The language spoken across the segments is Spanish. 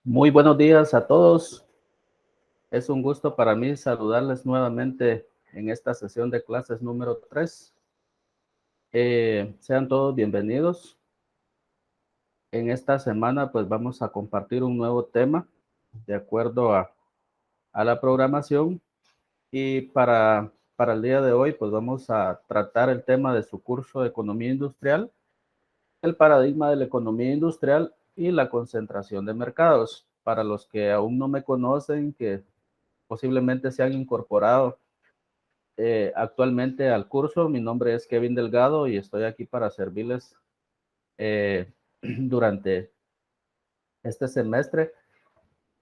Muy buenos días a todos. Es un gusto para mí saludarles nuevamente en esta sesión de clases número 3. Sean todos bienvenidos. En esta semana pues vamos a compartir un nuevo tema de acuerdo a la programación y para el día de hoy pues vamos a tratar el tema de su curso de Economía Industrial, el paradigma de la economía industrial y la concentración de mercados. Para los que aún no me conocen, que posiblemente se han incorporado actualmente al curso. Mi nombre es Kevin Delgado y estoy aquí para servirles durante este semestre.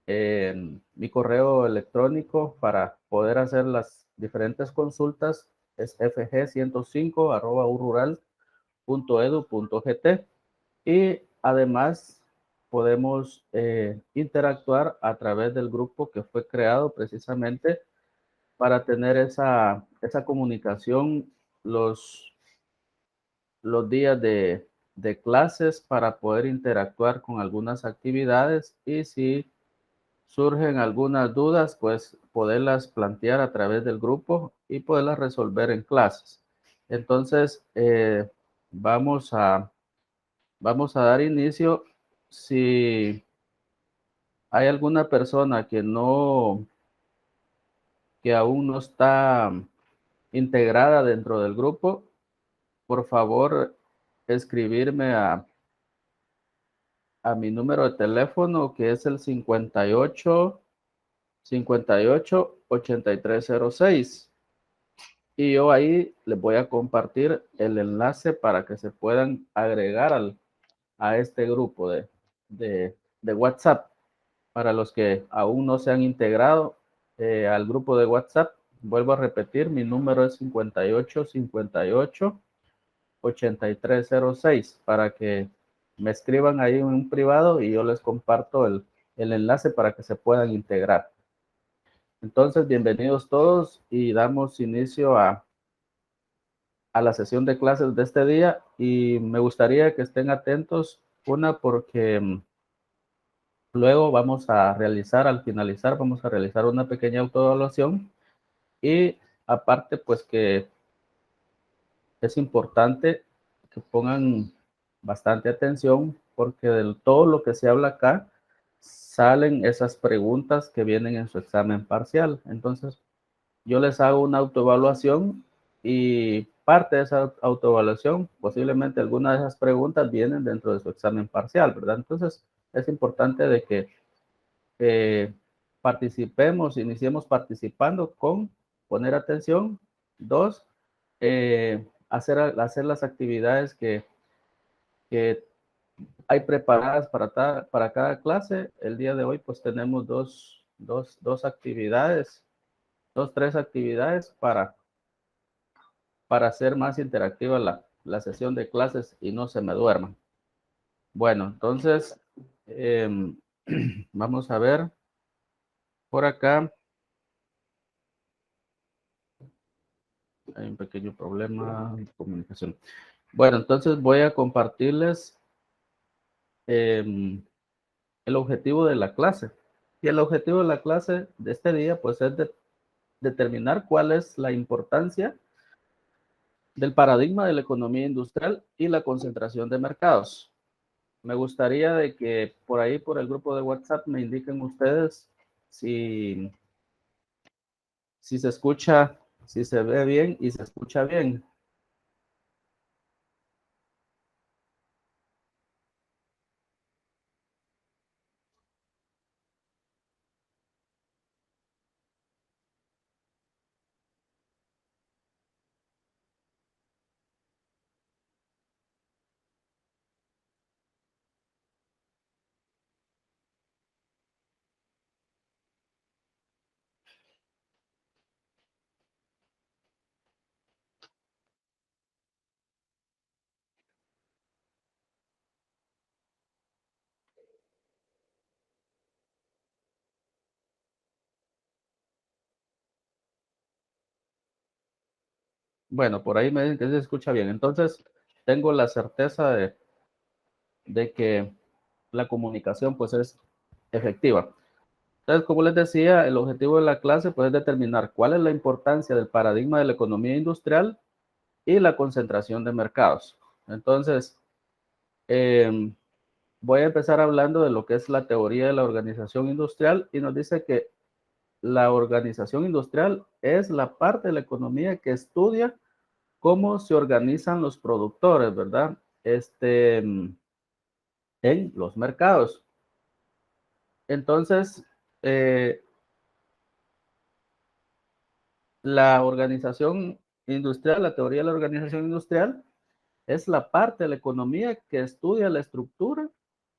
Mi correo electrónico para poder hacer las diferentes consultas es fg105@urural.edu.gt y además podemos interactuar a través del grupo que fue creado precisamente para tener esa comunicación los, los días de clases, para poder interactuar con algunas actividades y si surgen algunas dudas, pues poderlas plantear a través del grupo y poderlas resolver en clases. Entonces, vamos a dar inicio. Si hay alguna persona que aún no está integrada dentro del grupo, por favor, escribirme a mi número de teléfono, que es el 58 58 8306. Y yo ahí les voy a compartir el enlace para que se puedan agregar a este grupo de WhatsApp. Para los que aún no se han integrado al grupo de WhatsApp, vuelvo a repetir, mi número es 58 58 8306 para que me escriban ahí en un privado y yo les comparto el enlace para que se puedan integrar. Entonces, bienvenidos todos y damos inicio a la sesión de clases de este día y me gustaría que estén atentos, una porque luego vamos a realizar, al finalizar, vamos a realizar una pequeña autoevaluación y aparte pues que es importante que pongan bastante atención porque de todo lo que se habla acá salen esas preguntas que vienen en su examen parcial. Entonces, yo les hago una autoevaluación y parte de esa autoevaluación, posiblemente algunas de esas preguntas vienen dentro de su examen parcial, ¿verdad? Entonces, es importante de que participemos, iniciemos participando con poner atención. Dos, hacer las actividades que hay preparadas para cada clase. El día de hoy pues tenemos dos actividades, tres actividades para hacer más interactiva la sesión de clases y no se me duerman. Bueno, entonces vamos a ver por acá. Hay un pequeño problema de comunicación. Bueno, entonces voy a compartirles el objetivo de la clase. Y el objetivo de la clase de este día, pues, es determinar cuál es la importancia del paradigma de la economía industrial y la concentración de mercados. Me gustaría de que por ahí, por el grupo de WhatsApp, me indiquen ustedes si, si se escucha, si se ve bien y se escucha bien. Bueno, por ahí me dicen que se escucha bien. Entonces, tengo la certeza de que la comunicación pues es efectiva. Entonces, como les decía, el objetivo de la clase pues, es determinar cuál es la importancia del paradigma de la economía industrial y la concentración de mercados. Entonces, voy a empezar hablando de lo que es la teoría de la organización industrial y nos dice que la organización industrial es la parte de la economía que estudia cómo se organizan los productores, ¿verdad? En los mercados. Entonces, la organización industrial, la teoría de la organización industrial, es la parte de la economía que estudia la estructura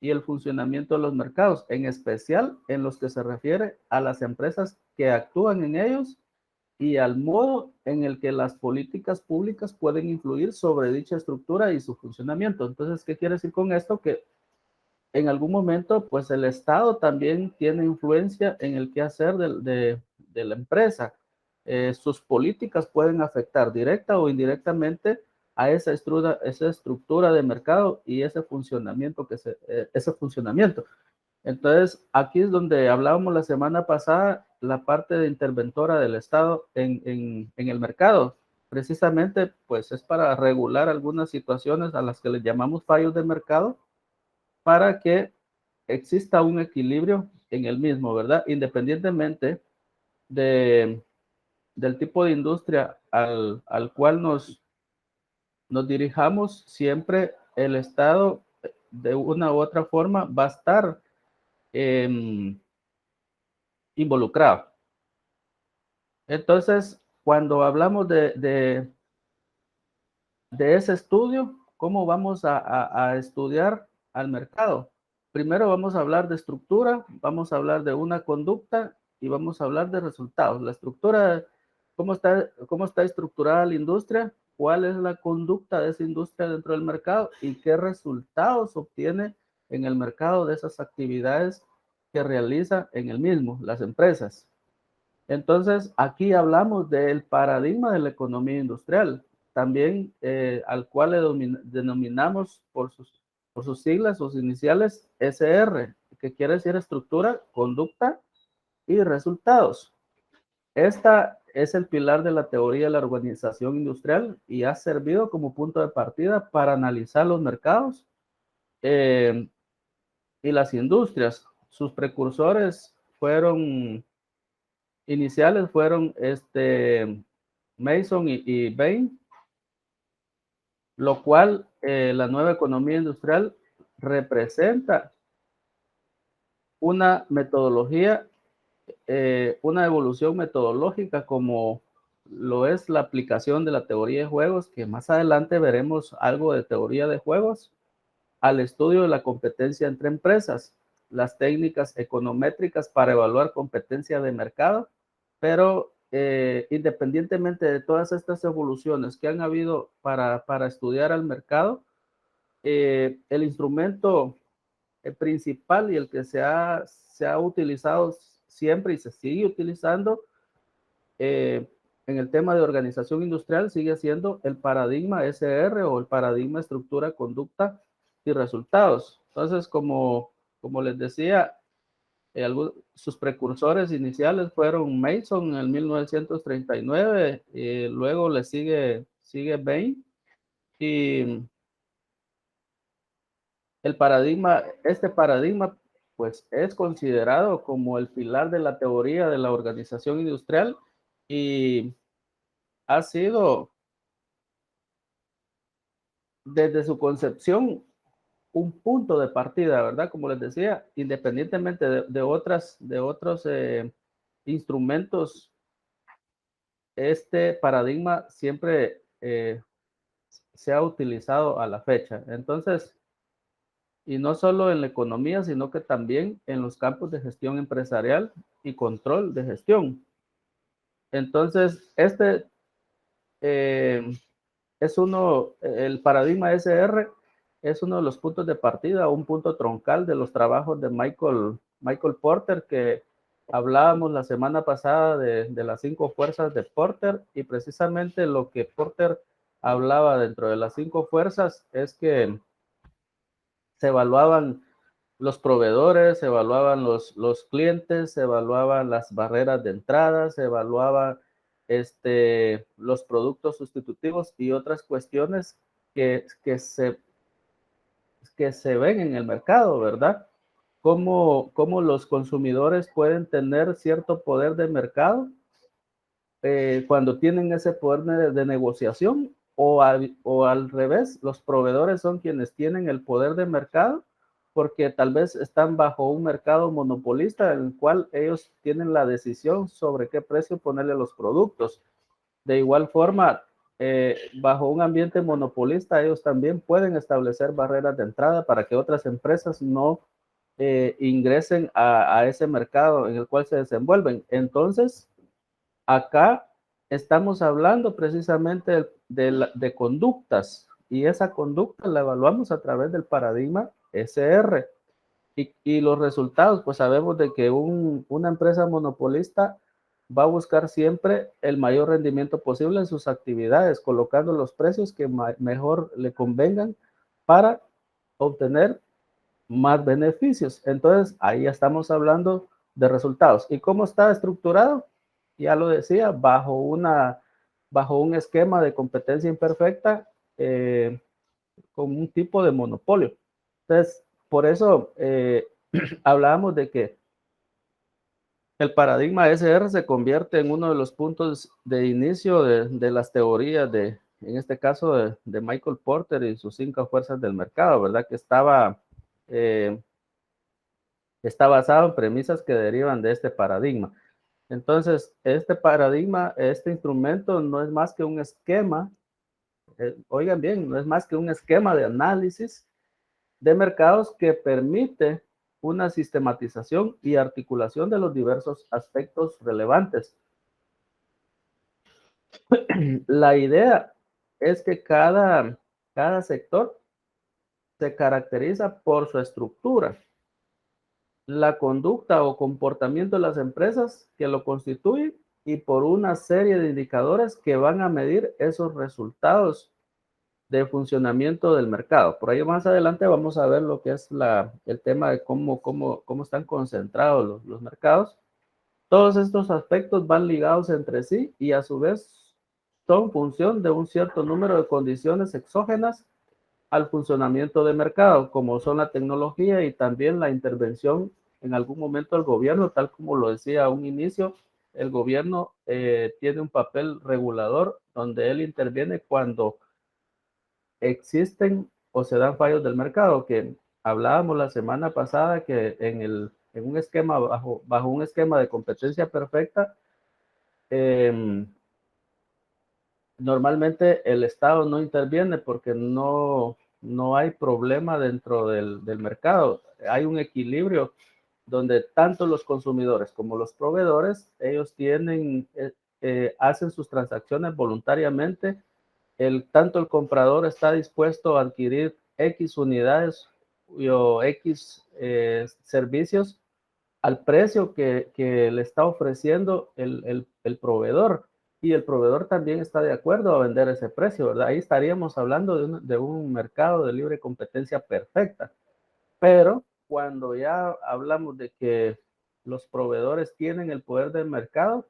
y el funcionamiento de los mercados, en especial en los que se refiere a las empresas que actúan en ellos y al modo en el que las políticas públicas pueden influir sobre dicha estructura y su funcionamiento. Entonces, ¿qué quiere decir con esto? Que en algún momento, pues el Estado también tiene influencia en el quehacer de la empresa. Sus políticas pueden afectar directa o indirectamente a esa estructura de mercado y ese funcionamiento ese funcionamiento. Entonces, aquí es donde hablábamos la semana pasada, la parte de interventora del Estado en el mercado. Precisamente, pues es para regular algunas situaciones a las que le llamamos fallos de mercado, para que exista un equilibrio en el mismo, ¿verdad? Independientemente de, del tipo de industria al cual nos dirijamos, siempre el Estado de una u otra forma va a estar involucrado. Entonces, cuando hablamos de ese estudio, ¿cómo vamos a estudiar al mercado? Primero vamos a hablar de estructura, vamos a hablar de una conducta y vamos a hablar de resultados. La estructura, cómo está estructurada la industria, cuál es la conducta de esa industria dentro del mercado y qué resultados obtiene en el mercado de esas actividades que realiza en el mismo, las empresas. Entonces, aquí hablamos del paradigma de la economía industrial, también al cual le denominamos por sus siglas, sus iniciales, SR, que quiere decir estructura, conducta y resultados. Esta es el pilar de la teoría de la organización industrial y ha servido como punto de partida para analizar los mercados y las industrias. Sus precursores iniciales fueron Mason y Bain, lo cual la nueva economía industrial representa una metodología, una evolución metodológica como lo es la aplicación de la teoría de juegos, que más adelante veremos algo de teoría de juegos, al estudio de la competencia entre empresas, las técnicas econométricas para evaluar competencia de mercado, pero independientemente de todas estas evoluciones que han habido para estudiar al mercado, el instrumento principal y el que se ha utilizado siempre y se sigue utilizando en el tema de organización industrial sigue siendo el paradigma SR o el paradigma estructura, conducta y resultados. Entonces, como les decía, sus precursores iniciales fueron Mason en el 1939, y luego le sigue Bain, y este paradigma pues es considerado como el pilar de la teoría de la organización industrial y ha sido desde su concepción un punto de partida, ¿verdad? Como les decía, independientemente de otros instrumentos, este paradigma siempre se ha utilizado a la fecha. Entonces, y no solo en la economía, sino que también en los campos de gestión empresarial y control de gestión. Entonces, eh, el paradigma SR es uno de los puntos de partida, un punto troncal de los trabajos de Michael Porter, que hablábamos la semana pasada de las 5 fuerzas de Porter, y precisamente lo que Porter hablaba dentro de las 5 fuerzas es que se evaluaban los proveedores, se evaluaban los clientes, se evaluaban las barreras de entrada, se evaluaban los productos sustitutivos y otras cuestiones que se ven en el mercado, ¿verdad? Cómo los consumidores pueden tener cierto poder de mercado cuando tienen ese poder de negociación o al revés, los proveedores son quienes tienen el poder de mercado porque tal vez están bajo un mercado monopolista en el cual ellos tienen la decisión sobre qué precio ponerle los productos. De igual forma, bajo un ambiente monopolista, ellos también pueden establecer barreras de entrada para que otras empresas no ingresen a ese mercado en el cual se desenvuelven. Entonces, acá estamos hablando precisamente de conductas y esa conducta la evaluamos a través del paradigma SR. Y los resultados, pues sabemos de que una empresa monopolista va a buscar siempre el mayor rendimiento posible en sus actividades, colocando los precios que mejor le convengan para obtener más beneficios. Entonces, ahí estamos hablando de resultados. ¿Y cómo está estructurado? Ya lo decía, bajo un esquema de competencia imperfecta con un tipo de monopolio. Entonces, por eso hablábamos de que el paradigma SR se convierte en uno de los puntos de inicio de las teorías en este caso, de Michael Porter y sus 5 fuerzas del mercado, ¿verdad? Que está basado en premisas que derivan de este paradigma. Entonces, este paradigma, este instrumento no es más que un esquema, oigan bien, no es más que un esquema de análisis de mercados que permite una sistematización y articulación de los diversos aspectos relevantes. La idea es que cada sector se caracteriza por su estructura, la conducta o comportamiento de las empresas que lo constituyen y por una serie de indicadores que van a medir esos resultados de funcionamiento del mercado. Por ahí más adelante vamos a ver lo que es el tema de cómo están concentrados los mercados. Todos estos aspectos van ligados entre sí y a su vez son función de un cierto número de condiciones exógenas al funcionamiento del mercado, como son la tecnología y también la intervención en algún momento del gobierno, tal como lo decía a un inicio, el gobierno tiene un papel regulador donde él interviene cuando existen o se dan fallos del mercado, que hablábamos la semana pasada que en un esquema, bajo un esquema de competencia perfecta, normalmente el Estado no interviene porque no hay problema dentro del mercado. Hay un equilibrio donde tanto los consumidores como los proveedores, ellos hacen sus transacciones voluntariamente. Tanto el comprador está dispuesto a adquirir X unidades o X servicios al precio que le está ofreciendo el proveedor, y el proveedor también está de acuerdo a vender ese precio, ¿verdad? Ahí estaríamos hablando de un mercado de libre competencia perfecta. Pero cuando ya hablamos de que los proveedores tienen el poder del mercado,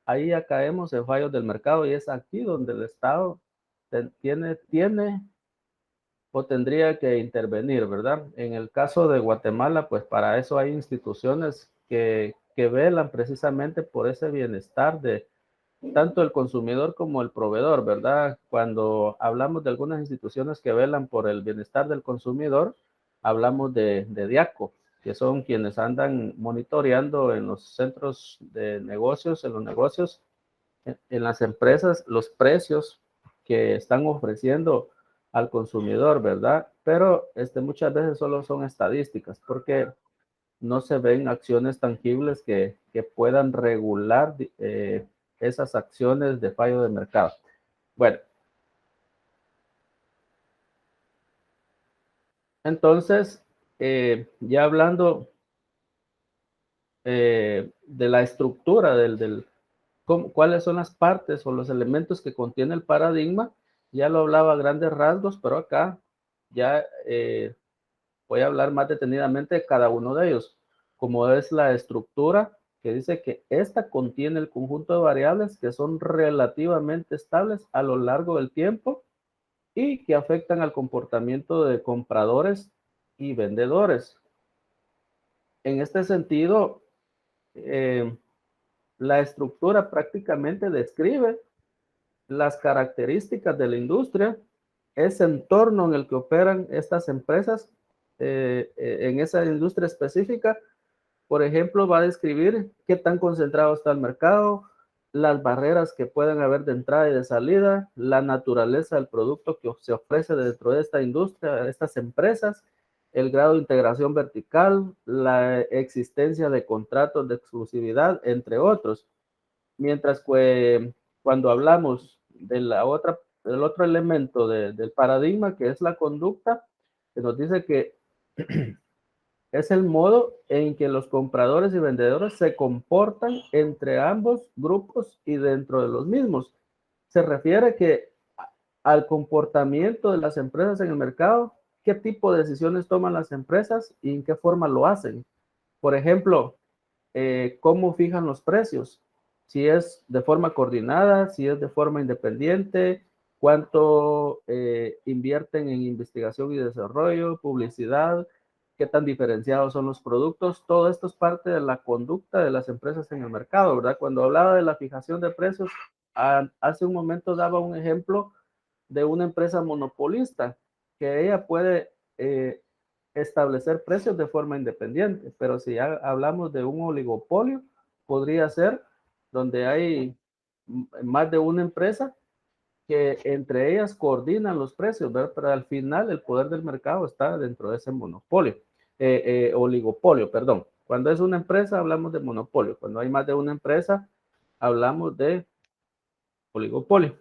ahí ya caemos en fallos del mercado y es aquí donde el Estado tiene o tendría que intervenir, ¿verdad? En el caso de Guatemala, pues para eso hay instituciones que velan precisamente por ese bienestar de tanto el consumidor como el proveedor, ¿verdad? Cuando hablamos de algunas instituciones que velan por el bienestar del consumidor, hablamos de DIACO, que son quienes andan monitoreando en los centros de negocios, en los negocios, en las empresas, los precios que están ofreciendo al consumidor, ¿verdad? Pero muchas veces solo son estadísticas porque no se ven acciones tangibles que puedan regular esas acciones de fallo de mercado. Bueno, entonces, ya hablando de la estructura cuáles son las partes o los elementos que contiene el paradigma, ya lo hablaba a grandes rasgos, pero acá ya voy a hablar más detenidamente de cada uno de ellos, como es la estructura, que dice que esta contiene el conjunto de variables que son relativamente estables a lo largo del tiempo y que afectan al comportamiento de compradores y vendedores. En este sentido, la estructura prácticamente describe las características de la industria, ese entorno en el que operan estas empresas, en esa industria específica. Por ejemplo, va a describir qué tan concentrado está el mercado, las barreras que pueden haber de entrada y de salida, la naturaleza del producto que se ofrece dentro de esta industria, de estas empresas, el grado de integración vertical, la existencia de contratos de exclusividad, entre otros. Mientras que cuando hablamos de del otro elemento del paradigma, que es la conducta, que nos dice que es el modo en que los compradores y vendedores se comportan entre ambos grupos y dentro de los mismos. Se refiere que al comportamiento de las empresas en el mercado, qué tipo de decisiones toman las empresas y en qué forma lo hacen. Por ejemplo, cómo fijan los precios, si es de forma coordinada, si es de forma independiente, cuánto invierten en investigación y desarrollo, publicidad, qué tan diferenciados son los productos. Todo esto es parte de la conducta de las empresas en el mercado, ¿verdad? Cuando hablaba de la fijación de precios, hace un momento daba un ejemplo de una empresa monopolista, que ella puede establecer precios de forma independiente, pero si ya hablamos de un oligopolio, podría ser donde hay más de una empresa que entre ellas coordinan los precios, ¿verdad? Pero al final el poder del mercado está dentro de ese monopolio, oligopolio, perdón. Cuando es una empresa hablamos de monopolio, cuando hay más de una empresa hablamos de oligopolio.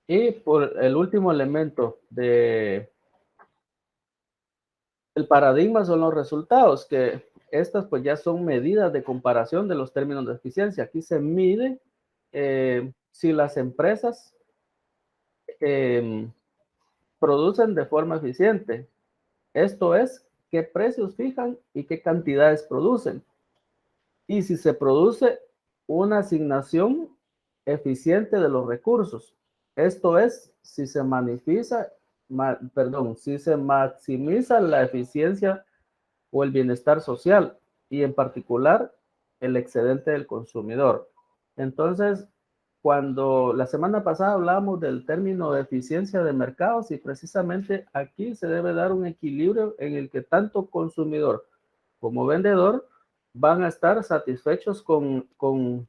Y por el último elemento del paradigma son los resultados, que estas pues ya son medidas de comparación de los términos de eficiencia. Aquí se mide si las empresas producen de forma eficiente. Esto es, qué precios fijan y qué cantidades producen. Y si se produce una asignación eficiente de los recursos. Esto es, si se si se maximiza la eficiencia o el bienestar social y en particular el excedente del consumidor. Entonces, cuando la semana pasada hablábamos del término de eficiencia de mercados y precisamente aquí se debe dar un equilibrio en el que tanto consumidor como vendedor van a estar satisfechos con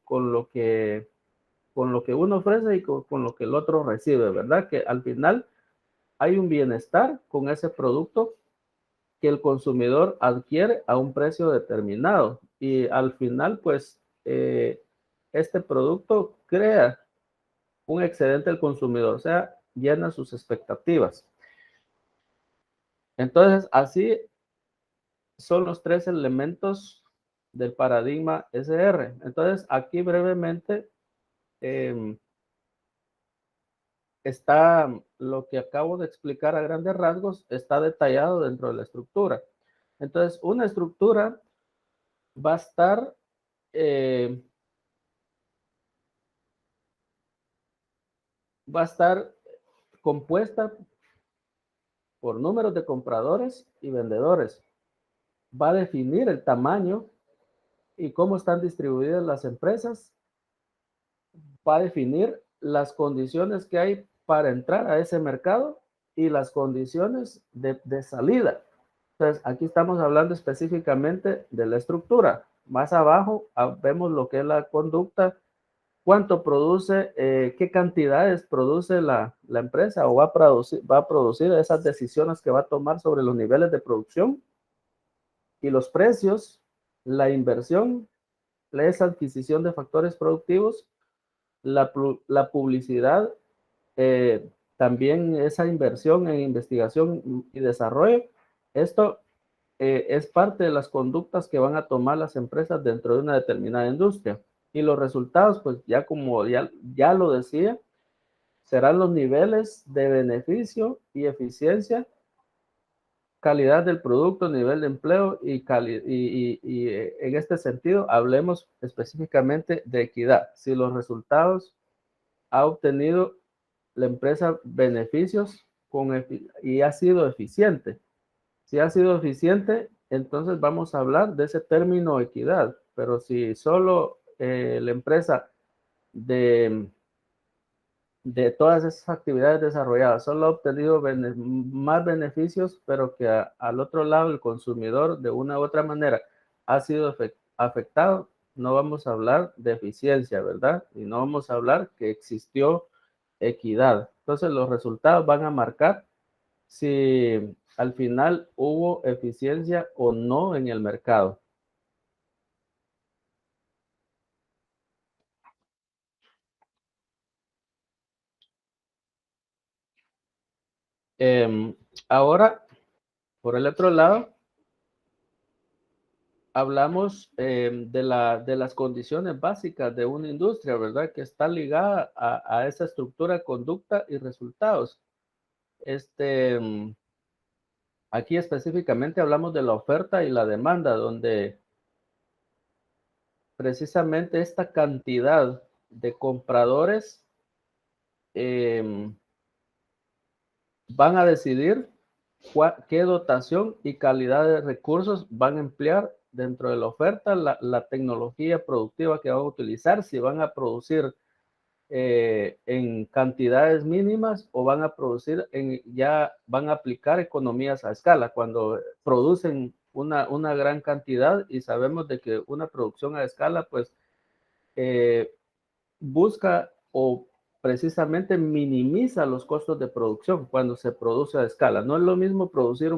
lo que uno ofrece y con lo que el otro recibe, ¿verdad? Que al final hay un bienestar con ese producto que el consumidor adquiere a un precio determinado y al final pues este producto crea un excedente del consumidor, o sea, llena sus expectativas. Entonces, así son los tres elementos del paradigma SR. Entonces, aquí brevemente está lo que acabo de explicar a grandes rasgos, está detallado dentro de la estructura. Entonces, una estructura va a estar compuesta por números de compradores y vendedores. Va a definir el tamaño y cómo están distribuidas las empresas. Va a definir las condiciones que hay para entrar a ese mercado y las condiciones de salida. Entonces, aquí estamos hablando específicamente de la estructura. Más abajo vemos lo que es la conducta, cuánto produce, qué cantidades produce la empresa o va a producir esas decisiones que va a tomar sobre los niveles de producción y los precios, la inversión, esa adquisición de factores productivos, la publicidad, también esa inversión en investigación y desarrollo. Esto es parte de las conductas que van a tomar las empresas dentro de una determinada industria. Y los resultados, pues ya como ya lo decía, serán los niveles de beneficio y eficiencia calidad del producto, nivel de empleo y en este sentido hablemos específicamente de equidad. Si los resultados ha obtenido la empresa beneficios y ha sido eficiente. Si ha sido eficiente, entonces vamos a hablar de ese término equidad. Pero si solo la empresa de todas esas actividades desarrolladas solo ha obtenido más beneficios, pero que al otro lado el consumidor de una u otra manera ha sido afectado, no vamos a hablar de eficiencia, ¿verdad? Y no vamos a hablar que existió equidad. Entonces los resultados van a marcar si al final hubo eficiencia o no en el mercado. Ahora, por el otro lado, hablamos de las condiciones básicas de una industria, ¿verdad? Que está ligada a esa estructura, conducta y resultados. Aquí específicamente hablamos de la oferta y la demanda, donde precisamente esta cantidad de compradores van a decidir qué dotación y calidad de recursos van a emplear dentro de la oferta, la tecnología productiva que van a utilizar, si van a producir en cantidades mínimas o van a producir ya van a aplicar economías a escala cuando producen una gran cantidad, y sabemos de que una producción a escala pues busca o precisamente minimiza los costos de producción cuando se produce a escala. No es lo mismo producir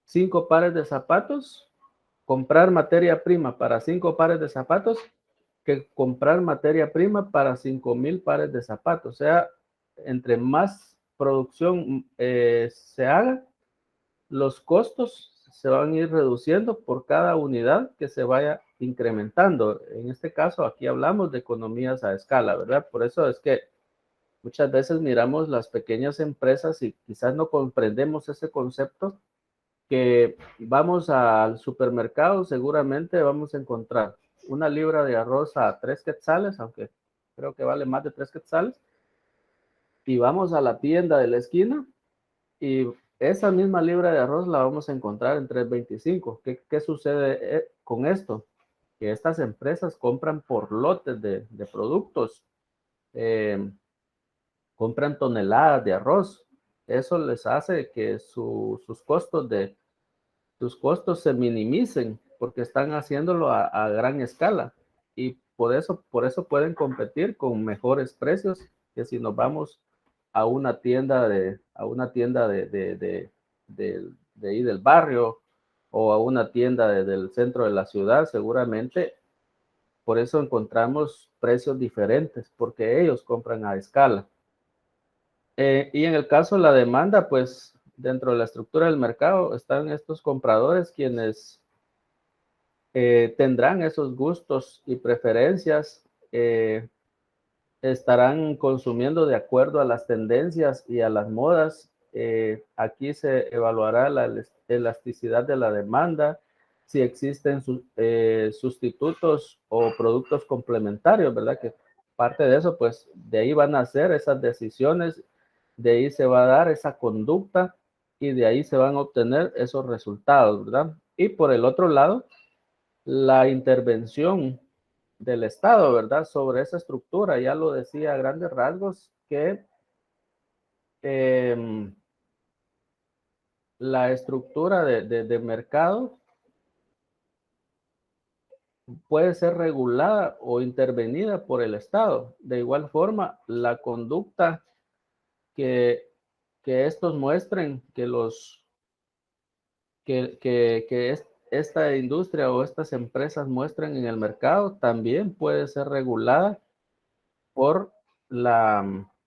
5 pares de zapatos, comprar materia prima para 5 pares de zapatos, que comprar materia prima para 5,000 pares de zapatos. O sea, entre más producción se haga, los costos se van a ir reduciendo por cada unidad que se vaya incrementando. En este caso, aquí hablamos de economías a escala, ¿verdad? Por eso es que muchas veces miramos las pequeñas empresas y quizás no comprendemos ese concepto, que vamos al supermercado, seguramente vamos a encontrar una libra de arroz a 3 quetzales, aunque creo que vale más de 3 quetzales, y vamos a la tienda de la esquina y esa misma libra de arroz la vamos a encontrar en 3.25. ¿Qué sucede con esto? Que estas empresas compran por lotes de productos, eh, compran toneladas de arroz. Eso les hace que sus costos se minimicen porque están haciéndolo a gran escala, y por eso pueden competir con mejores precios que si nos vamos a una tienda de ahí del barrio o a una tienda del centro de la ciudad. Seguramente por eso encontramos precios diferentes, porque ellos compran a escala. Y en el caso de la demanda, pues dentro de la estructura del mercado están estos compradores quienes tendrán esos gustos y preferencias, estarán consumiendo de acuerdo a las tendencias y a las modas. Aquí se evaluará la elasticidad de la demanda, si existen sustitutos o productos complementarios, ¿verdad? Que parte de eso, pues de ahí van a ser esas decisiones, de ahí se va a dar esa conducta y de ahí se van a obtener esos resultados, ¿verdad? Y por el otro lado, la intervención del Estado, ¿verdad? Sobre esa estructura, ya lo decía a grandes rasgos, que eh, la estructura de mercado puede ser regulada o intervenida por el Estado. De igual forma, la conducta que, que estos muestren, que esta industria o estas empresas muestren en el mercado, también puede ser regulada por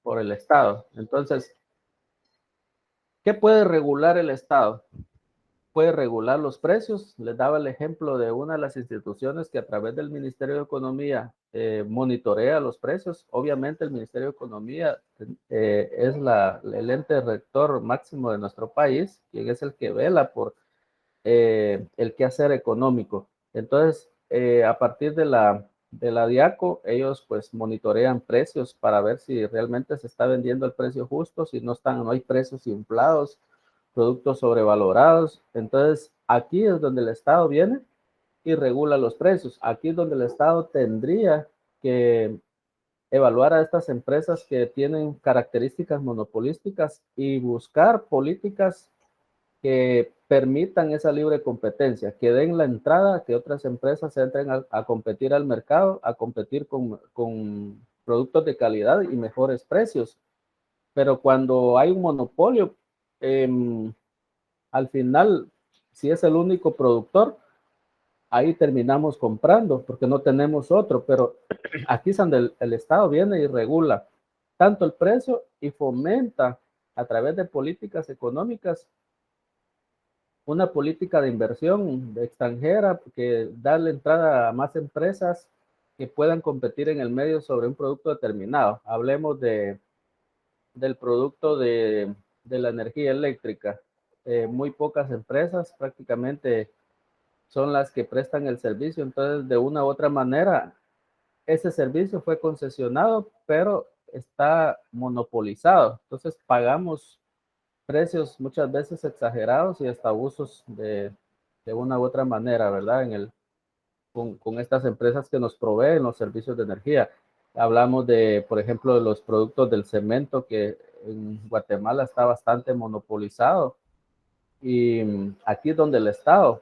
por el Estado. Entonces, ¿qué puede regular el Estado? puede regular los precios. Les daba el ejemplo de una de las instituciones que a través del Ministerio de Economía monitorea los precios. Obviamente el Ministerio de Economía es el ente rector máximo de nuestro país, quien es el que vela por el quehacer económico. Entonces, a partir de la DIACO, ellos pues monitorean precios para ver si realmente se está vendiendo el precio justo, si no hay precios inflados, productos sobrevalorados. Entonces, aquí es donde el Estado viene y regula los precios. Aquí es donde el Estado tendría que evaluar a estas empresas que tienen características monopolísticas y buscar políticas que permitan esa libre competencia, que den la entrada a que otras empresas entren a competir al mercado, a competir con productos de calidad y mejores precios. Pero cuando hay un monopolio, eh, al final, si es el único productor, ahí terminamos comprando porque no tenemos otro, pero aquí es donde el Estado viene y regula tanto el precio y fomenta a través de políticas económicas una política de inversión extranjera que da la entrada a más empresas que puedan competir en el medio sobre un producto determinado. Hablemos del producto de la energía eléctrica. Muy pocas empresas prácticamente son las que prestan el servicio, entonces de una u otra manera ese servicio fue concesionado, pero está monopolizado. Entonces pagamos precios muchas veces exagerados y hasta abusos de una u otra manera, ¿verdad? Con estas empresas que nos proveen los servicios de energía. Hablamos de, por ejemplo, de los productos del cemento que en Guatemala está bastante monopolizado y aquí es donde el Estado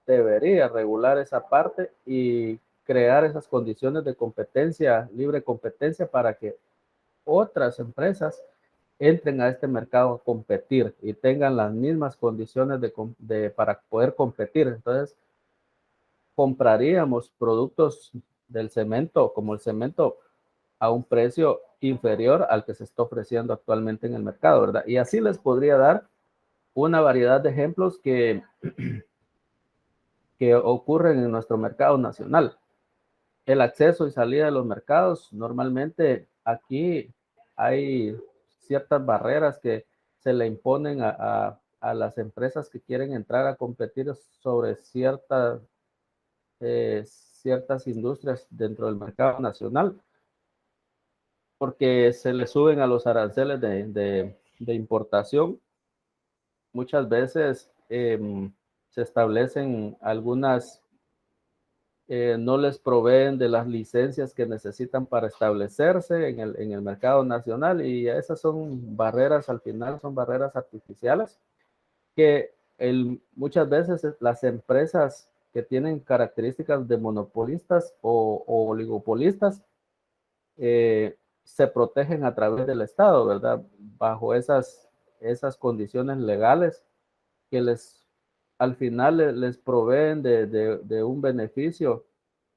debería regular esa parte y crear esas condiciones de competencia, libre competencia para que otras empresas entren a este mercado a competir y tengan las mismas condiciones para poder competir. Entonces, compraríamos productos del cemento, como el cemento, a un precio inferior al que se está ofreciendo actualmente en el mercado, ¿verdad? Y así les podría dar una variedad de ejemplos que ocurren en nuestro mercado nacional. El acceso y salida de los mercados, normalmente aquí hay ciertas barreras que se le imponen a las empresas que quieren entrar a competir sobre ciertas industrias dentro del mercado nacional, porque se le suben a los aranceles de importación. Muchas veces se establecen algunas no les proveen de las licencias que necesitan para establecerse en el mercado nacional y esas son barreras, al final son barreras artificiales que muchas veces las empresas que tienen características de monopolistas o oligopolistas se protegen a través del Estado, ¿verdad? Bajo esas condiciones legales que al final les proveen de un beneficio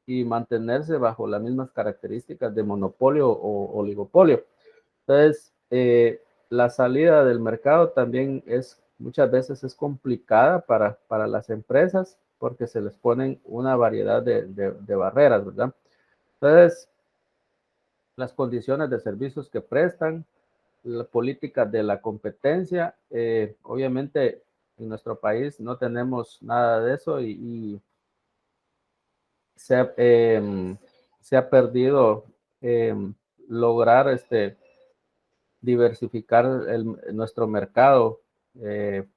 y mantenerse bajo las mismas características de monopolio o oligopolio. Entonces, la salida del mercado también muchas veces es complicada para las empresas porque se les ponen una variedad de barreras, ¿verdad? Entonces, las condiciones de servicios que prestan, la política de la competencia, obviamente en nuestro país no tenemos nada de eso y se ha perdido lograr diversificar nuestro mercado,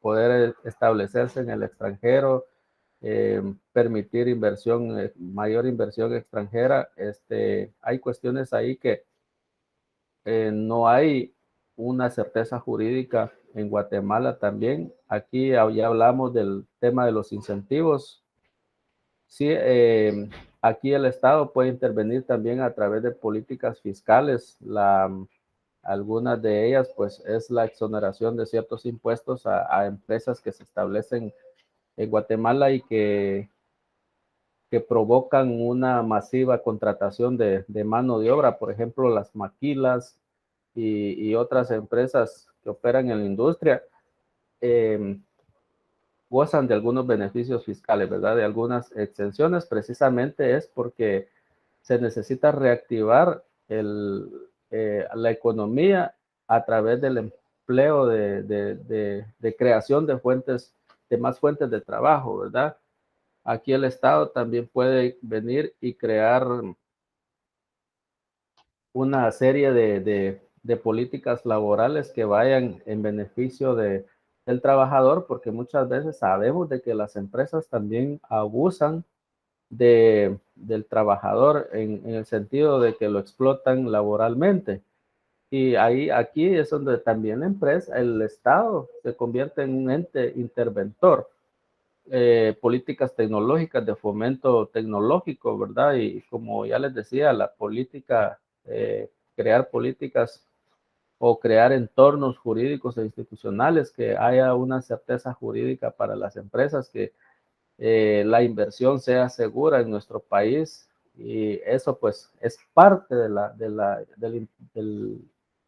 poder establecerse en el extranjero, permitir mayor inversión extranjera. Hay cuestiones ahí que no hay una certeza jurídica en Guatemala también. Aquí ya hablamos del tema de los incentivos. Sí, aquí el Estado puede intervenir también a través de políticas fiscales. Algunas de ellas, pues, es la exoneración de ciertos impuestos a empresas que se establecen en Guatemala y que provocan una masiva contratación de mano de obra, por ejemplo, las maquilas y otras empresas que operan en la industria. gozan de algunos beneficios fiscales, ¿verdad? De algunas exenciones, precisamente es porque se necesita reactivar la economía a través del empleo de creación de fuentes, de más fuentes de trabajo, ¿verdad? Aquí el Estado también puede venir y crear una serie de políticas laborales que vayan en beneficio del trabajador, porque muchas veces sabemos de que las empresas también abusan del trabajador en el sentido de que lo explotan laboralmente. Y aquí es donde también la empresa, el Estado se convierte en un ente interventor. Políticas tecnológicas de fomento tecnológico, ¿verdad? Y como ya les decía, la política, crear políticas o crear entornos jurídicos e institucionales que haya una certeza jurídica para las empresas, que la inversión sea segura en nuestro país, y eso pues es parte de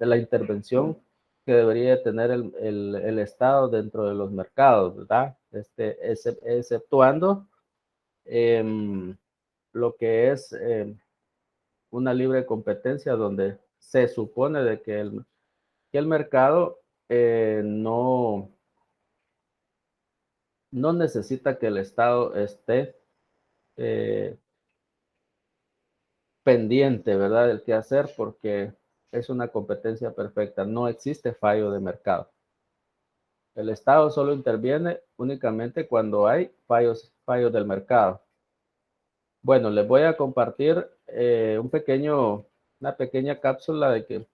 la intervención que debería tener el Estado dentro de los mercados, ¿verdad? Exceptuando lo que es una libre competencia donde se supone de que el mercado no necesita que el Estado esté eh, pendiente, ¿verdad? Del qué hacer, porque es una competencia perfecta, no existe fallo de mercado. El Estado solo interviene únicamente cuando hay fallos del mercado. Bueno, les voy a compartir una pequeña cápsula que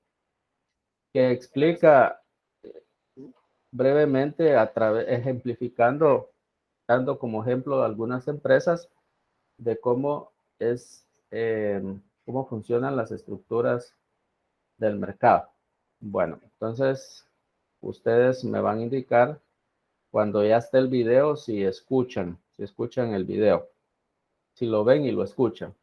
explica brevemente, ejemplificando, dando como ejemplo algunas empresas de cómo funcionan las estructuras del mercado. Bueno, entonces ustedes me van a indicar cuando ya esté el video si escuchan el video, si lo ven y lo escuchan.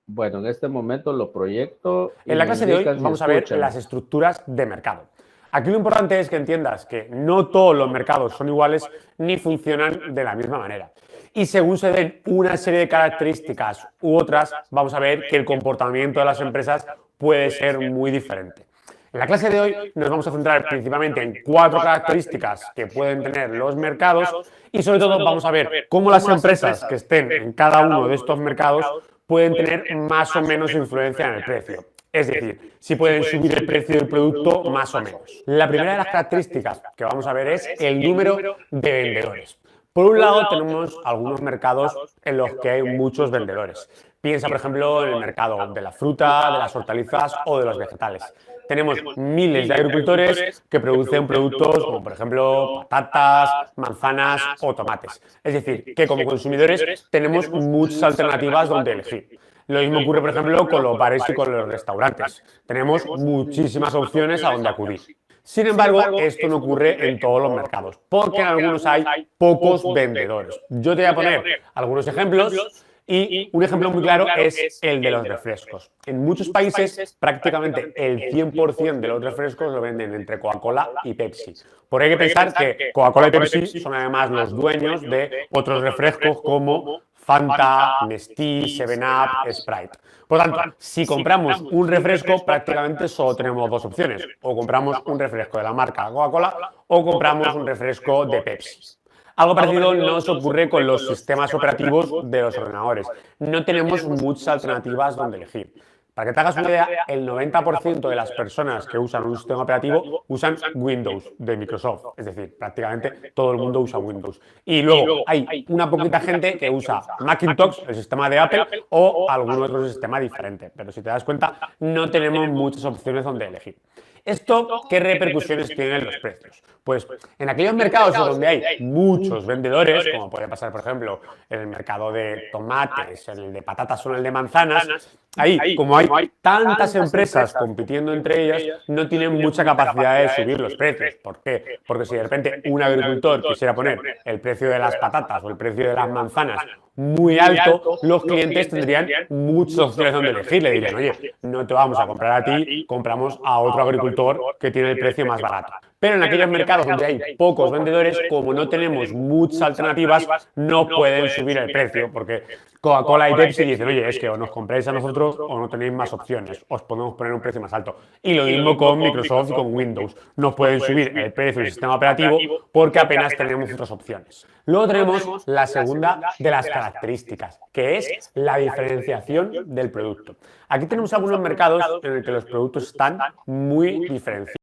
Bueno, en este momento lo proyecto y en la me clase de hoy indican si vamos a ver escuchan. las estructuras de mercado. Aquí lo importante es que entiendas que no todos los mercados son iguales ni funcionan de la misma manera. Y según se den una serie de características u otras, vamos a ver que el comportamiento de las empresas puede ser muy diferente. En la clase de hoy nos vamos a centrar principalmente en 4 características que pueden tener los mercados y sobre todo vamos a ver cómo las empresas que estén en cada uno de estos mercados pueden tener más o menos influencia en el precio. Es decir, si pueden subir el precio del producto más o menos. La primera de las características que vamos a ver es el número de vendedores. Por un lado, tenemos algunos mercados en los que hay muchos vendedores. Piensa, por ejemplo, en el mercado de la fruta, de las hortalizas o de los vegetales. Tenemos miles de agricultores que producen productos como, por ejemplo, patatas, manzanas o tomates. Es decir, que como consumidores tenemos muchas alternativas donde elegir. Lo mismo ocurre, por ejemplo, con los bares y con los restaurantes. Tenemos muchísimas opciones a donde acudir. Sin embargo, esto no ocurre en todos los mercados, porque en algunos hay pocos vendedores. Yo te voy a poner algunos ejemplos y un ejemplo muy claro es el de los refrescos. En muchos países, prácticamente el 100% de los refrescos lo venden entre Coca-Cola y Pepsi. Por ahí hay que pensar que Coca-Cola y Pepsi son además los dueños de otros refrescos como Fanta, Nestí, 7up, Sprite. Por tanto, si compramos un refresco, prácticamente solo tenemos dos opciones. O compramos un refresco de la marca Coca-Cola o compramos un refresco de Pepsi. Algo parecido nos ocurre con los sistemas operativos de los ordenadores. No tenemos muchas alternativas donde elegir. Para que te hagas una idea, el 90% de las personas que usan un sistema operativo usan Windows de Microsoft. Es decir, prácticamente todo el mundo usa Windows. Y luego hay una poquita gente que usa Macintosh, el sistema de Apple, o algún otro sistema diferente. Pero si te das cuenta, no tenemos muchas opciones donde elegir. ¿Esto qué repercusiones tiene en los precios? Pues en aquellos mercados donde hay muchos vendedores, como puede pasar, por ejemplo, en el mercado de tomates, en el de patatas o en el de manzanas, ahí, como hay tantas empresas compitiendo entre ellas, no tienen mucha capacidad de subir los precios. ¿Por qué? Porque si de repente un agricultor quisiera poner el precio de las patatas o el precio de las manzanas muy alto, los clientes tendrían muchas opciones donde elegir. Le dirían, oye, no te vamos a comprar a ti, compramos a otro agricultor que tiene el precio más barato. Pero en aquellos mercados donde hay pocos vendedores, como no tenemos muchas alternativas, no pueden subir el precio, porque Coca-Cola y Pepsi dicen, oye, es que o nos compráis a nosotros o no tenéis más opciones, os podemos poner un precio más alto. Y lo mismo con Microsoft y con Windows. No pueden subir el precio del sistema operativo porque apenas tenemos otras opciones. Luego tenemos la segunda de las características, que es la diferenciación del producto. Aquí tenemos algunos mercados en los que los productos están muy diferenciados.